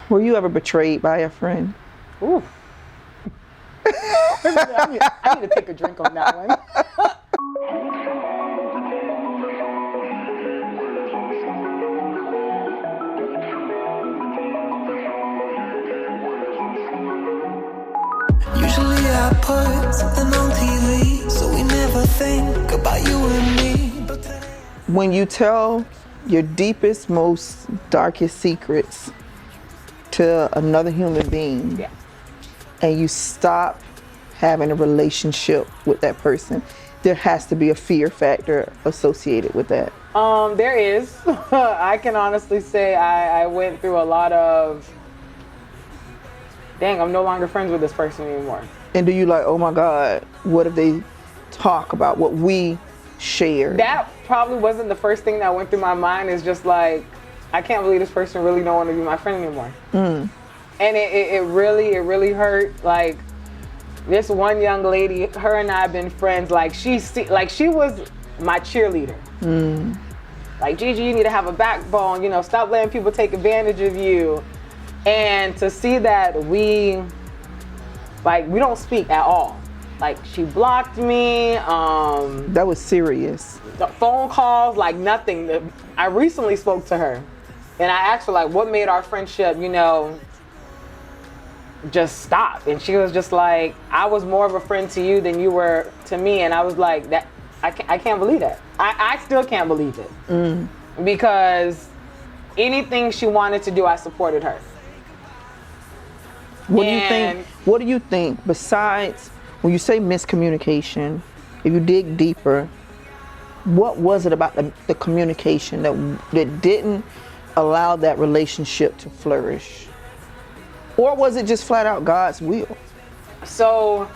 Were you ever betrayed by a friend? Ooh. I need to take a drink on that one. Usually I put something on TV, so we never think about you and me. But When you tell your deepest, most darkest secrets to another human being, Yeah. and you stop having a relationship with that person, there has to be a fear factor associated with that. There is. I can honestly say I went through a lot of, dang, I'm no longer friends with this person anymore. And do you like, oh my God, what if they talk about what we shared? That probably wasn't the first thing that went through my mind. Is just like, I can't believe this person really don't want to be my friend anymore. And it really hurt. Like, this one young lady, her and I have been friends. Like, she was my cheerleader. Like, Gigi, you need to have a backbone. You know, stop letting people take advantage of you. And to see that we don't speak at all. Like, she blocked me. That was serious. The phone calls, like nothing. I recently spoke to her, and I asked her, like, what made our friendship, just stop? And she was just like, I was more of a friend to you than you were to me. And I was like, that I can't believe that. I still can't believe it. Because anything she wanted to do, I supported her. What do you think besides when you say miscommunication, if you dig deeper, what was it about the communication that didn't allow that relationship to flourish? Or was it just flat out God's will? So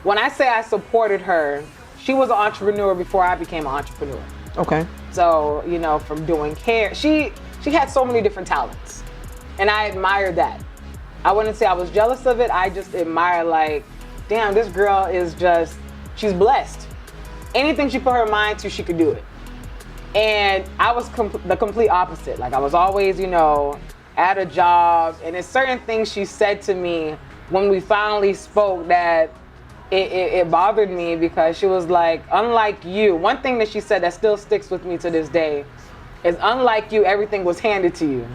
when I say I supported her, she was an entrepreneur before I became an entrepreneur. Okay. So, from doing hair, she had so many different talents, and I admired that. I wouldn't say I was jealous of it. I just admire, like, damn, this girl is she's blessed. Anything she put her mind to, she could do it. And I was the complete opposite. Like, I was always, at a job, and there's certain things she said to me when we finally spoke that it bothered me, because she was like, unlike you, one thing that she said that still sticks with me to this day is, unlike you, everything was handed to you.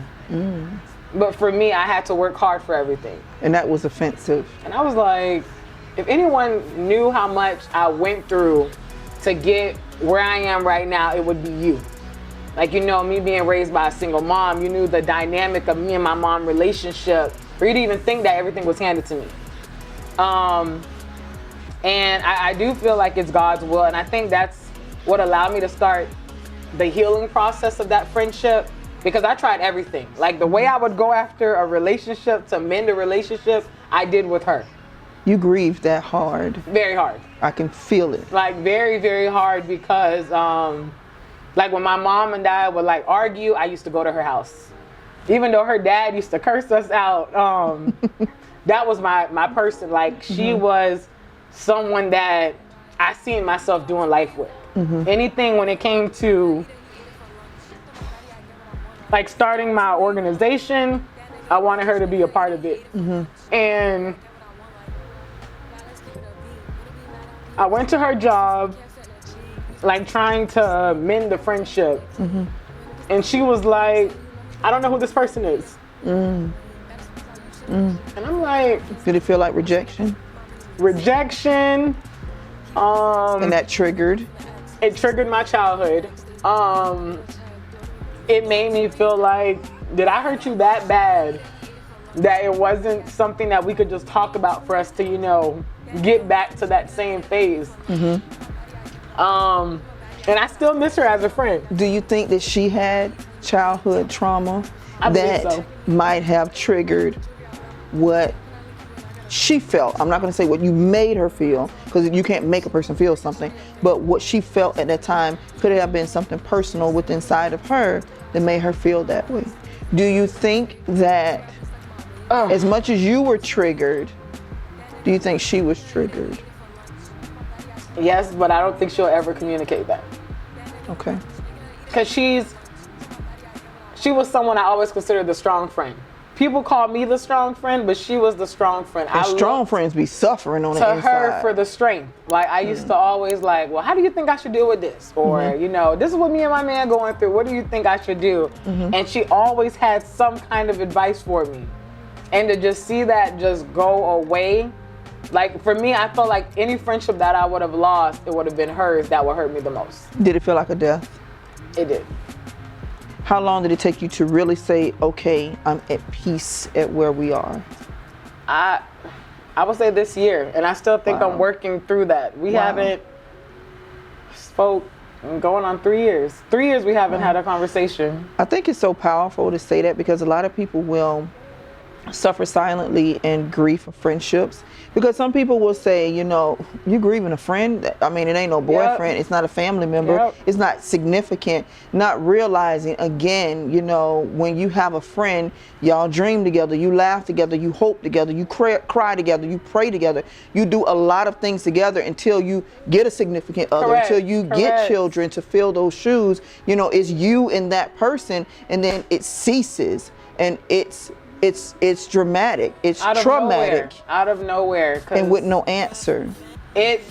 But for me, I had to work hard for everything. And that was offensive. And I was like, if anyone knew how much I went through to get where I am right now, it would be you. Like, me being raised by a single mom, you knew the dynamic of me and my mom relationship, for you to even think that everything was handed to me. And I do feel like it's God's will, and I think that's what allowed me to start the healing process of that friendship, because I tried everything. Like, the way I would go after a relationship to mend a relationship, I did with her. You grieved that hard. Very hard. I can feel it. Like, very, very hard, because like, when my mom and I would argue, I used to go to her house. Even though her dad used to curse us out, that was my person. Like, she was someone that I seen myself doing life with. Anything when it came to starting my organization, I wanted her to be a part of it. And I went to her job, trying to mend the friendship. And she was like, I don't know who this person is. And I'm like, did it feel like rejection? Rejection. And that triggered? It triggered my childhood. It made me feel like, did I hurt you that bad that it wasn't something that we could just talk about for us to, get back to that same phase? And I still miss her as a friend. Do you think that she had childhood trauma that might have triggered what she felt? I'm not going to say what you made her feel, because you can't make a person feel something, but what she felt at that time could have been something personal within inside of her that made her feel that way. Do you think that as much as you were triggered, do you think she was triggered? Yes, but I don't think she'll ever communicate that. Okay. Because she was someone I always considered the strong friend. people call me the strong friend, but she was the strong friend. And strong friends be suffering on the inside. To her for the strength. Like, I used to always like, well, how do you think I should deal with this? Or, you know, this is what me and my man going through. What do you think I should do? And she always had some kind of advice for me. And to just see that just go away, like, for me, I felt like any friendship that I would have lost, it would have been hers that would hurt me the most. Did it feel like a death? It did. How long did it take you to really say, okay, I'm at peace at where we are? I would say this year, and I still think I'm working through that. We haven't spoke going on 3 years. 3 years we haven't had a conversation. I think it's so powerful to say that because a lot of people will suffer silently in grief of friendships, because some people will say, you know, you're grieving a friend. I mean, it ain't no boyfriend. It's not a family member. It's not significant. Not realizing, again, you know, when you have a friend, y'all dream together, you laugh together, you hope together, you cry together, you pray together, you do a lot of things together until you get a significant other, until you get children to fill those shoes. You know, it's you and that person, and then it ceases, and it's dramatic. It's traumatic. Out of nowhere. And with no answer. Because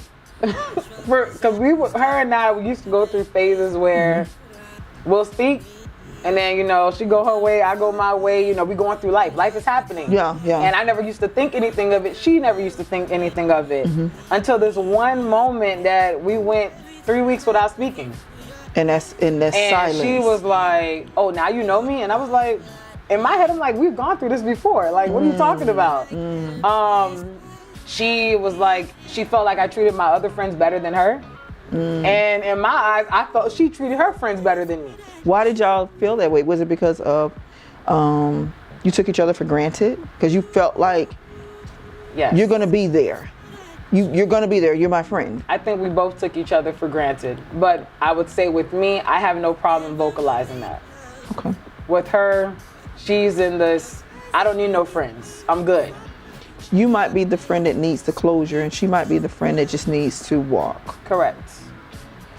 her and I, we used to go through phases where we'll speak, and then, you know, she go her way, I go my way. You know, we going through life. Life is happening. Yeah. And I never used to think anything of it. She never used to think anything of it until this one moment that we went 3 weeks without speaking. And that's silence. And she was like, "Oh, now you know me?" And I was like, in my head, I'm like, we've gone through this before. Like, what are you talking about? She was like, she felt like I treated my other friends better than her. And in my eyes, I felt she treated her friends better than me. Why did y'all feel that way? Was it because of you took each other for granted? Because you felt like you're going to be there. You're going to be there. You're my friend. I think we both took each other for granted. But I would say with me, I have no problem vocalizing that. Okay. With her, she's in this, I don't need no friends. I'm good. You might be the friend that needs the closure, and she might be the friend that just needs to walk. Correct.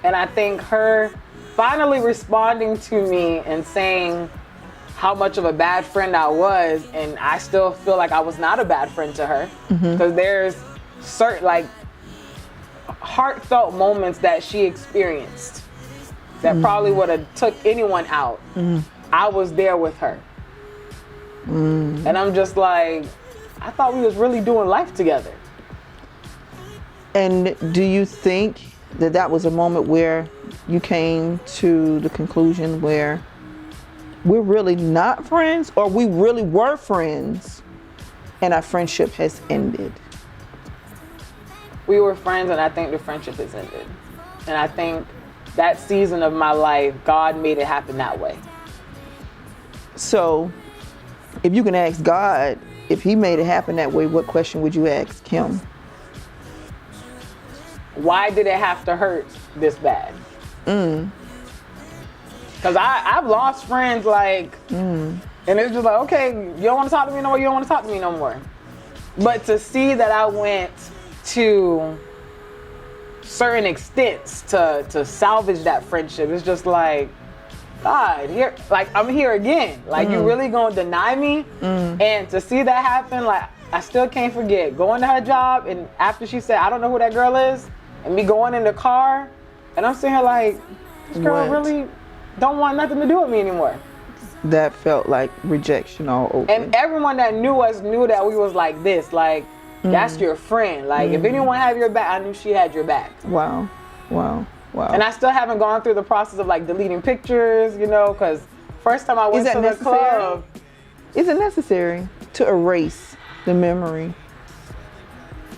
And I think her finally responding to me and saying how much of a bad friend I was, and I still feel like I was not a bad friend to her, because there's certain, like, heartfelt moments that she experienced that probably would have took anyone out. I was there with her. And I'm just like, I thought we was really doing life together. And do you think that that was a moment where you came to the conclusion where we're really not friends, or we really were friends and our friendship has ended? We were friends, and I think the friendship has ended. And I think that season of my life, God made it happen that way. So, if you can ask God, if he made it happen that way, what question would you ask him? Why did it have to hurt this bad? Because I've lost friends, like, and it's just like, okay, you don't want to talk to me no more, you don't want to talk to me no more. But to see that I went to certain extents to salvage that friendship, it's just like, God, here, like, I'm here again. Like, you really gonna deny me? And to see that happen, like, I still can't forget going to her job, and after she said, I don't know who that girl is, and me going in the car, and I'm sitting here like, this girl really don't want nothing to do with me anymore. That felt like rejection all over. And everyone that knew us knew that we was like this, like, that's your friend. Like, if anyone had your back, I knew she had your back. Wow. And I still haven't gone through the process of, like, deleting pictures, you know, because first time I went to the club. Is it necessary to erase the memory?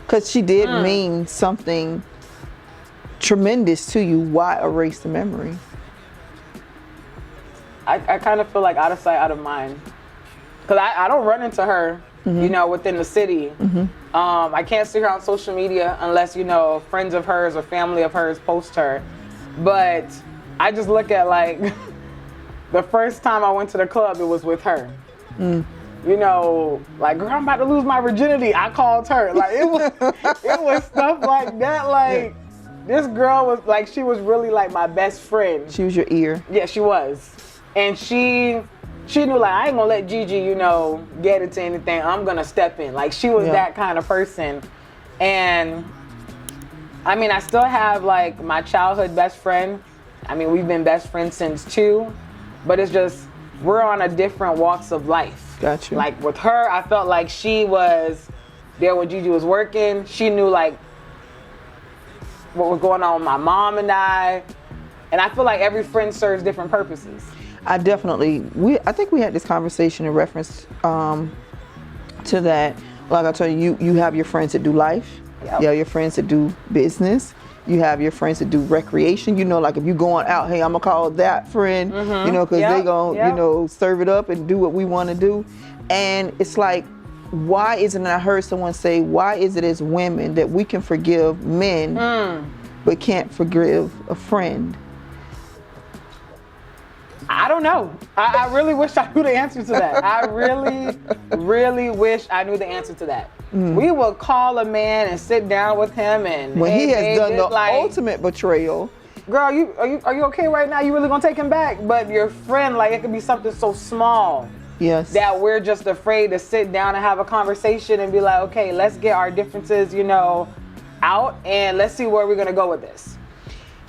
Because she did mean something tremendous to you. Why erase the memory? I kind of feel like out of sight, out of mind. Because I don't run into her, you know, within the city. I can't see her on social media unless, you know, friends of hers or family of hers post her. But I just look at, like, the first time I went to the club, it was with her. You know, like, girl, I'm about to lose my virginity. I called her. Like, it was stuff like that. Like, this girl was, like, she was really, like, my best friend. She was your ear. Yeah, she was. And she she knew, like, I ain't gonna let Gigi, you know, get into anything. I'm gonna step in. Like, she was that kind of person. And I mean, I still have, like, my childhood best friend. I mean, we've been best friends since 2, but it's just, we're on a different walks of life. Gotcha. Like, with her, I felt like she was there when Gigi was working. She knew, like, what was going on with my mom and I. And I feel like every friend serves different purposes. I think we had this conversation in reference to that. Like I told you, you have your friends that do life. Yep. You have your friends that do business. You have your friends that do recreation. You know, like if you're going out, hey, I'm gonna call that friend, you know, because they gonna, you know, serve it up and do what we want to do. And it's like, why isn't it, I heard someone say, why is it as women that we can forgive men but can't forgive a friend? I don't know. I really wish I knew the answer to that. I really, really wish I knew the answer to that. We will call a man and sit down with him and when he has done the like, ultimate betrayal. Girl, are you okay right now? You really gonna take him back? But your friend, like, it could be something so small. Yes. That we're just afraid to sit down and have a conversation and be like, okay, let's get our differences, you know, out and let's see where we're gonna go with this.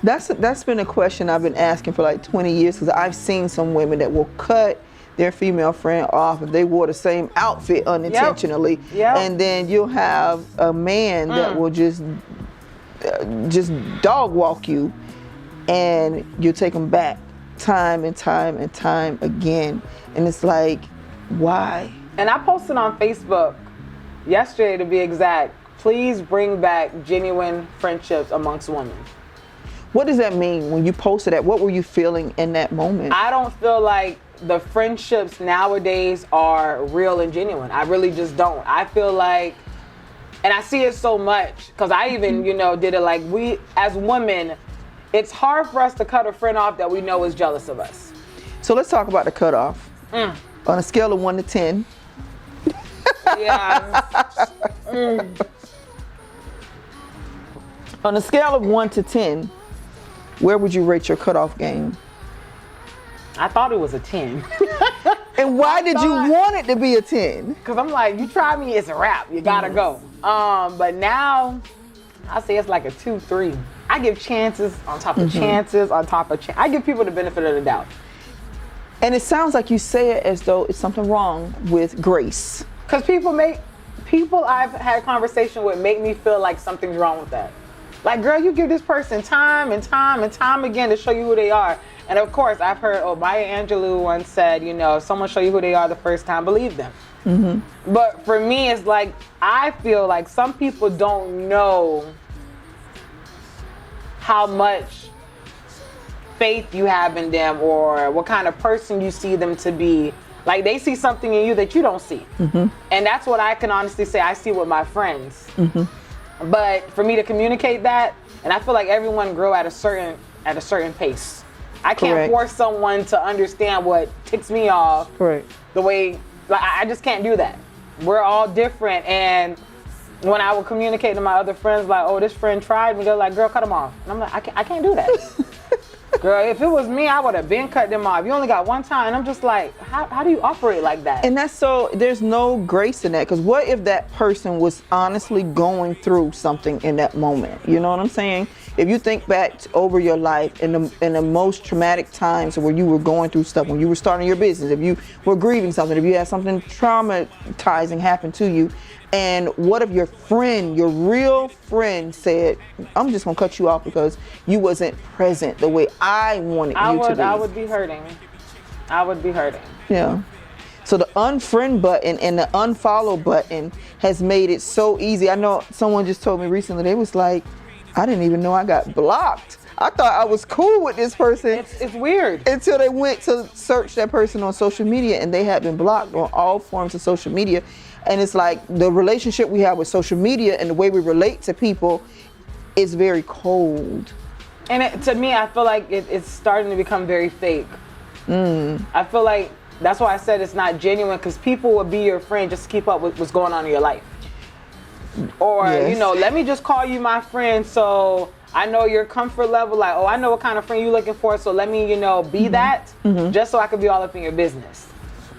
That's been a question I've been asking for like 20 years, because I've seen some women that will cut their female friend off if they wore the same outfit unintentionally. Yep. And then you'll have a man that will just dog walk you, and you'll take them back time and time and time again. And it's like, why? And I posted on Facebook yesterday, to be exact, please bring back genuine friendships amongst women. What does that mean when you posted that? What were you feeling in that moment? I don't feel like the friendships nowadays are real and genuine. I really just don't. I feel like, and I see it so much, because I even, you know, did it like, we, as women, it's hard for us to cut a friend off that we know is jealous of us. So let's talk about the cutoff. On a scale of 1 to 10. On a scale of 1 to 10, where would you rate your cutoff game? I thought it was a 10. And why did you want it to be a 10? Because I'm like, you try me, it's a wrap. You gotta go. But now, I say it's like a 2, 3. I give chances on top of chances on top of chances. I give people the benefit of the doubt. And it sounds like you say it as though it's something wrong with grace. Because people I've had a conversation with make me feel like something's wrong with that. Like, girl, you give this person time and time and time again to show you who they are. And of course, I've heard, Maya Angelou once said, you know, if someone show you who they are the first time, believe them. But for me, it's like, I feel like some people don't know how much faith you have in them or what kind of person you see them to be. Like, they see something in you that you don't see. And that's what I can honestly say I see with my friends. But for me to communicate that, and I feel like everyone grow at a certain pace. I can't force someone to understand what ticks me off the way, like, I just can't do that. We're all different. And when I would communicate to my other friends, like, oh, this friend tried me, they're like, girl, cut them off. And I'm like, I can't do that. Girl, if it was me, I would have been cut them off. You only got one time. And I'm just like, how do you operate like that? And that's so, there's no grace in that. Because what if that person was honestly going through something in that moment? You know what I'm saying? If you think back over your life in the most traumatic times where you were going through stuff, when you were starting your business, if you were grieving something, if you had something traumatizing happen to you, and what if your friend, your real friend said, I'm just gonna cut you off because you wasn't present the way I wanted you to be. I would be hurting. I would be hurting. Yeah. So the unfriend button and the unfollow button has made it so easy. I know someone just told me recently, they was like, I didn't even know I got blocked. I thought I was cool with this person. It's weird. Until they went to search that person on social media and they had been blocked on all forms of social media. And it's like the relationship we have with social media and the way we relate to people is very cold. And to me, I feel like it's starting to become very fake. I feel like that's why I said it's not genuine, because people will be your friend just to keep up with what's going on in your life. Or, you know, let me just call you my friend so I know your comfort level. Like, oh, I know what kind of friend you're looking for, so let me, you know, be that just so I can be all up in your business.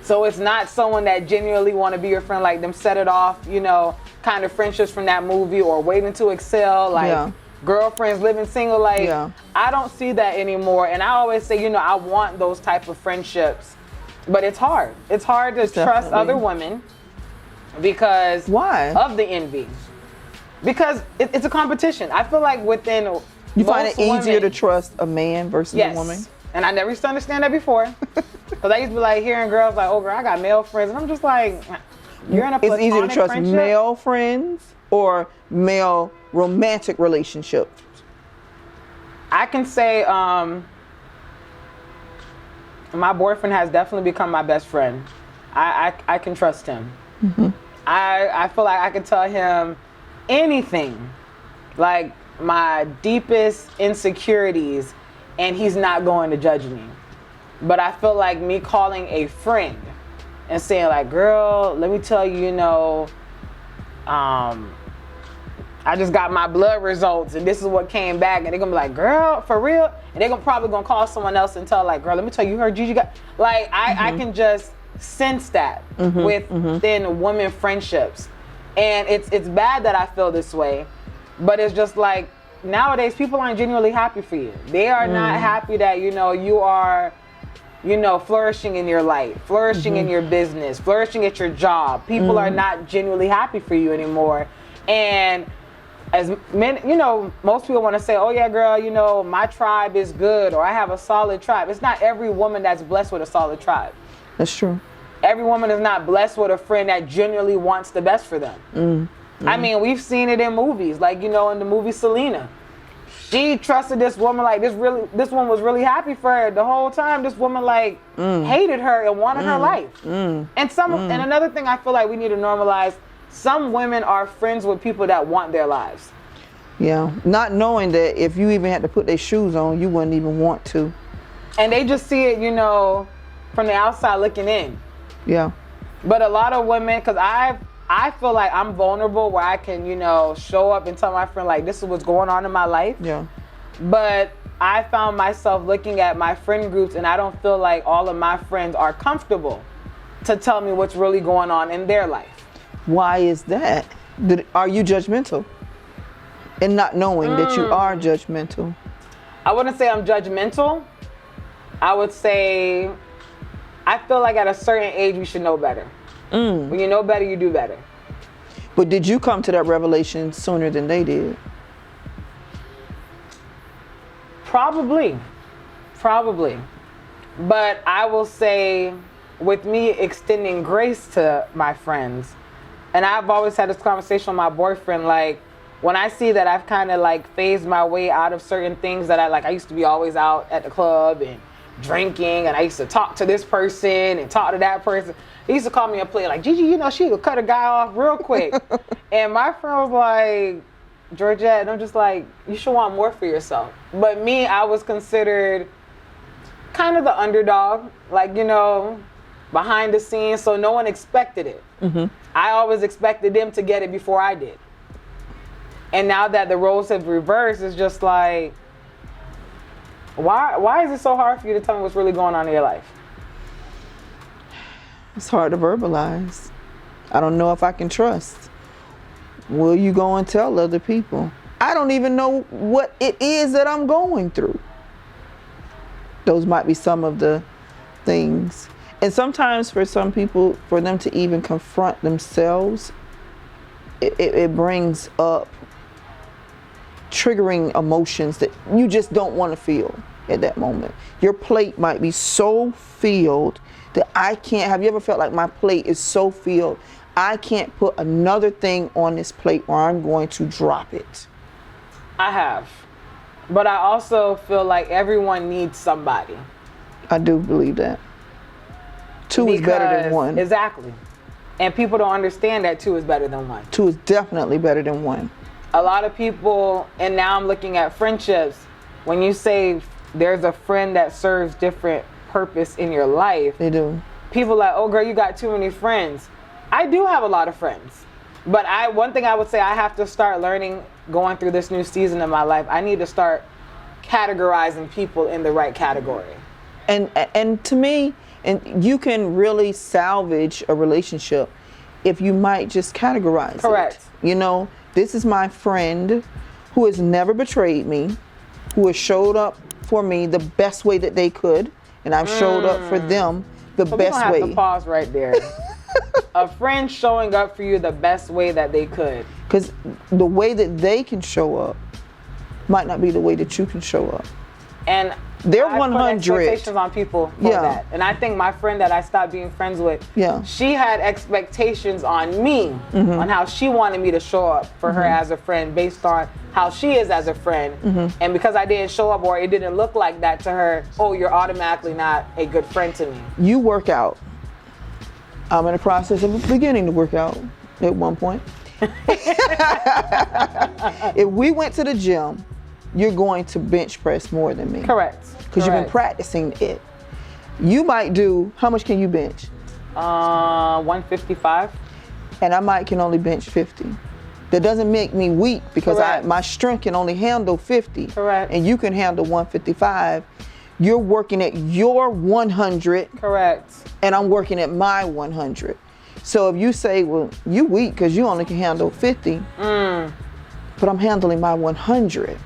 So it's not someone that genuinely want to be your friend, like them set it off, you know, kind of friendships from that movie, or Waiting to Excel, like girlfriends living single. Like, I don't see that anymore. And I always say, you know, I want those type of friendships, but it's hard. It's hard to trust other women because of the envy. Because it's a competition. I feel like within you find it easier to trust a man versus a woman? And I never used to understand that before. Because I used to be like hearing girls like, oh girl, I got male friends. And I'm just like, you're in a platonic It's easier to trust friendship? male friends or male romantic relationships? I can say my boyfriend has definitely become my best friend. I can trust him. Mm-hmm. I feel like I can tell him anything, like my deepest insecurities, and he's not going to judge me. But I feel like me calling a friend and saying like, girl, let me tell you, you know, I just got my blood results and this is what came back, and they're gonna be like, girl, for real? And they're probably gonna call someone else and tell like, girl, let me tell you, you heard Gigi got, like, I can just sense that within women friendships. And it's bad that I feel this way, but it's just like, nowadays people aren't genuinely happy for you. They are not happy that, you know, you are, you know, flourishing in your life, flourishing in your business, flourishing at your job. People are not genuinely happy for you anymore. And as men, you know, most people want to say, oh yeah, girl, you know, my tribe is good, or I have a solid tribe. It's not every woman that's blessed with a solid tribe. That's true. Every woman is not blessed with a friend that genuinely wants the best for them. I mean, we've seen it in movies, like, you know, in the movie Selena. She trusted this woman, like this woman was really happy for her the whole time. This woman like hated her and wanted her life. And another thing I feel like we need to normalize, some women are friends with people that want their lives. Yeah, not knowing that if you even had to put their shoes on, you wouldn't even want to. And they just see it, you know, from the outside looking in. Yeah. But a lot of women, because I feel like I'm vulnerable where I can, you know, show up and tell my friend like, this is what's going on in my life. Yeah. But I found myself looking at my friend groups, and I don't feel like all of my friends are comfortable to tell me what's really going on in their life. Why is that? Are you judgmental? And not knowing that you are judgmental? I wouldn't say I'm judgmental. I would say I feel like at a certain age we should know better. When you know better, you do better. But did you come to that revelation sooner than they did? Probably. But I will say, with me extending grace to my friends, and I've always had this conversation with my boyfriend, like, when I see that I've kind of like phased my way out of certain things that I used to be always out at the club and drinking, and I used to talk to this person and talk to that person. He used to call me a player, like, Gigi, you know, she could cut a guy off real quick. And my friend was like, Georgette, and I'm just like, you should want more for yourself. But me, I was considered kind of the underdog, like, you know, behind the scenes, so no one expected it. I always expected them to get it before I did. And now that the roles have reversed, it's just like, why is it so hard for you to tell me what's really going on in your life? It's hard to verbalize. I don't know if I can trust. Will you go and tell other people? I don't even know what it is that I'm going through. Those might be some of the things. And sometimes for some people, for them to even confront themselves, it brings up triggering emotions that you just don't want to feel at that moment. Your plate might be so filled that I can't. Have you ever felt like my plate is so filled, I can't put another thing on this plate or I'm going to drop it? I have. But I also feel like everyone needs somebody. I do believe that. Two is better than one. Exactly. And people don't understand that two is better than one. Two is definitely better than one. A lot of people, and now I'm looking at friendships, when you say there's a friend that serves different purpose in your life. They do. People like, oh girl, you got too many friends. I do have a lot of friends. But one thing I would say I have to start learning going through this new season of my life, I need to start categorizing people in the right category. And to me, And you can really salvage a relationship if you might just categorize Correct. it. You know, this is my friend who has never betrayed me, who has showed up for me the best way that they could, and I've showed up for them the best way. We're gonna have to pause right there. A friend showing up for you the best way that they could. Because the way that they can show up might not be the way that you can show up. And they're I 100. put expectations on people for that. And I think my friend that I stopped being friends with, she had expectations on me on how she wanted me to show up for her as a friend based on how she is as a friend. And because I didn't show up or it didn't look like that to her, oh, you're automatically not a good friend to me. You work out. I'm in the process of beginning to work out at one point. If we went to the gym, you're going to bench press more than me. Correct. Because you've been practicing it. You might do, how much can you bench? 155. And I can only bench 50. That doesn't make me weak because my strength can only handle 50. Correct. And you can handle 155. You're working at your 100. Correct. And I'm working at my 100. So if you say, well, you weak because you only can handle 50, but I'm handling my 100.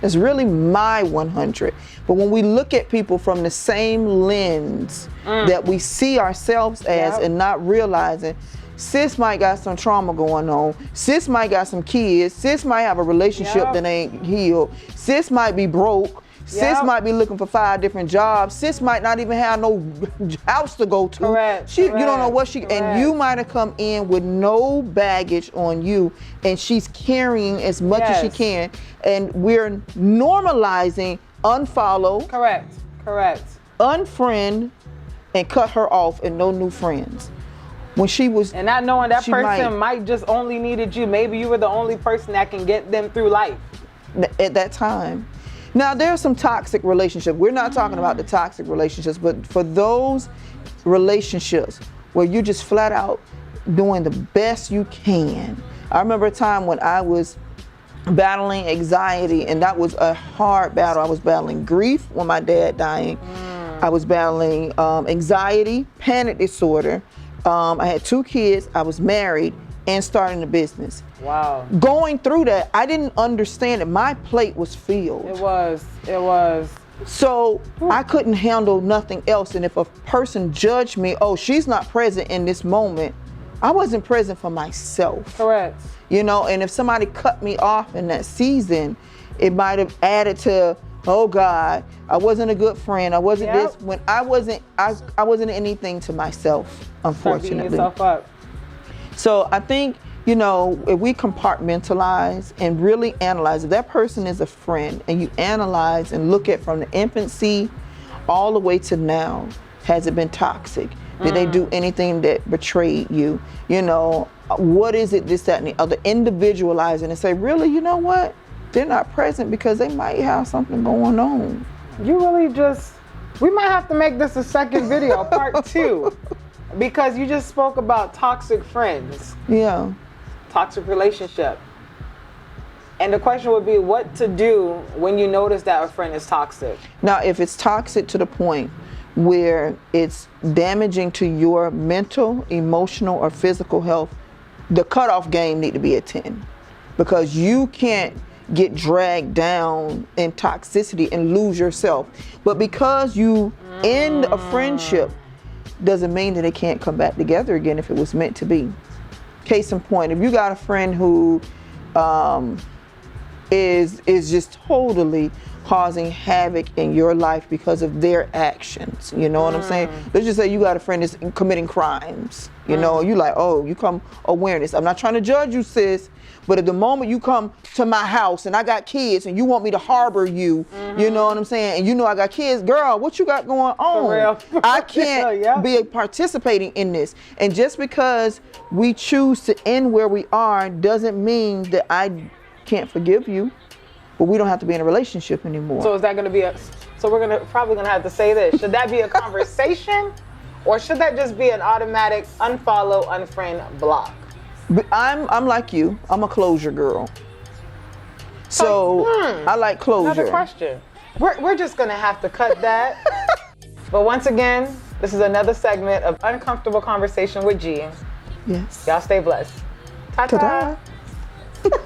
It's really my 100. But when we look at people from the same lens that we see ourselves as and not realizing, sis might got some trauma going on, sis might got some kids, sis might have a relationship that ain't healed, sis might be broke, sis might be looking for 5 different jobs, sis might not even have no house to go to. Correct. You don't know what and you might have come in with no baggage on you, and she's carrying as much as she can, and we're normalizing unfollow, correct, unfriend, and cut her off and no new friends. When she was, and not knowing that person might just only needed you. Maybe you were the only person that can get them through life at that time. Now, there's some toxic relationships. We're not talking about the toxic relationships, but for those relationships where you just flat out doing the best you can. I remember a time when I was battling anxiety, and that was a hard battle. I was battling grief when my dad dying. I was battling anxiety, panic disorder. I had 2 kids, I was married, and starting a business. Wow. Going through that, I didn't understand it. My plate was filled. It was. So I couldn't handle nothing else. And if a person judged me, oh, she's not present in this moment, I wasn't present for myself. Correct. You know, and if somebody cut me off in that season, it might have added to, oh God, I wasn't a good friend. I wasn't this, when I wasn't anything to myself, unfortunately. Start beating yourself up. So I think, you know, if we compartmentalize and really analyze, if that person is a friend and you analyze and look at from the infancy all the way to now, has it been toxic? Did they do anything that betrayed you? You know, what is it, this, that, and the other? Individualizing and say, really, you know what? They're not present because they might have something going on. You really we might have to make this a second video, part 2. Because you just spoke about toxic friends. Yeah. Toxic relationship. And the question would be what to do when you notice that a friend is toxic. Now, if it's toxic to the point where it's damaging to your mental, emotional, or physical health, the cutoff game need to be at 10. Because you can't get dragged down in toxicity and lose yourself. But because you end a friendship, doesn't mean that they can't come back together again if it was meant to be. Case in point, if you got a friend who is just totally causing havoc in your life because of their actions, you know what I'm saying? Let's just say you got a friend that's committing crimes, you know, you like, oh, you come awareness. I'm not trying to judge you, sis, but at the moment you come to my house and I got kids and you want me to harbor you, you know what I'm saying? And you know I got kids, girl, what you got going on? For real. I can't be participating in this. And just because we choose to end where we are doesn't mean that I can't forgive you, but we don't have to be in a relationship anymore. So is that gonna be so we're probably gonna have to say this. Should that be a conversation or should that just be an automatic unfollow, unfriend, block? But I'm like you. I'm a closure girl. So I like closure. Another question. We're just gonna have to cut that. But once again, This is another segment of Uncomfortable Conversation with G. Yes. Y'all stay blessed. Ta-ta. Ta-da.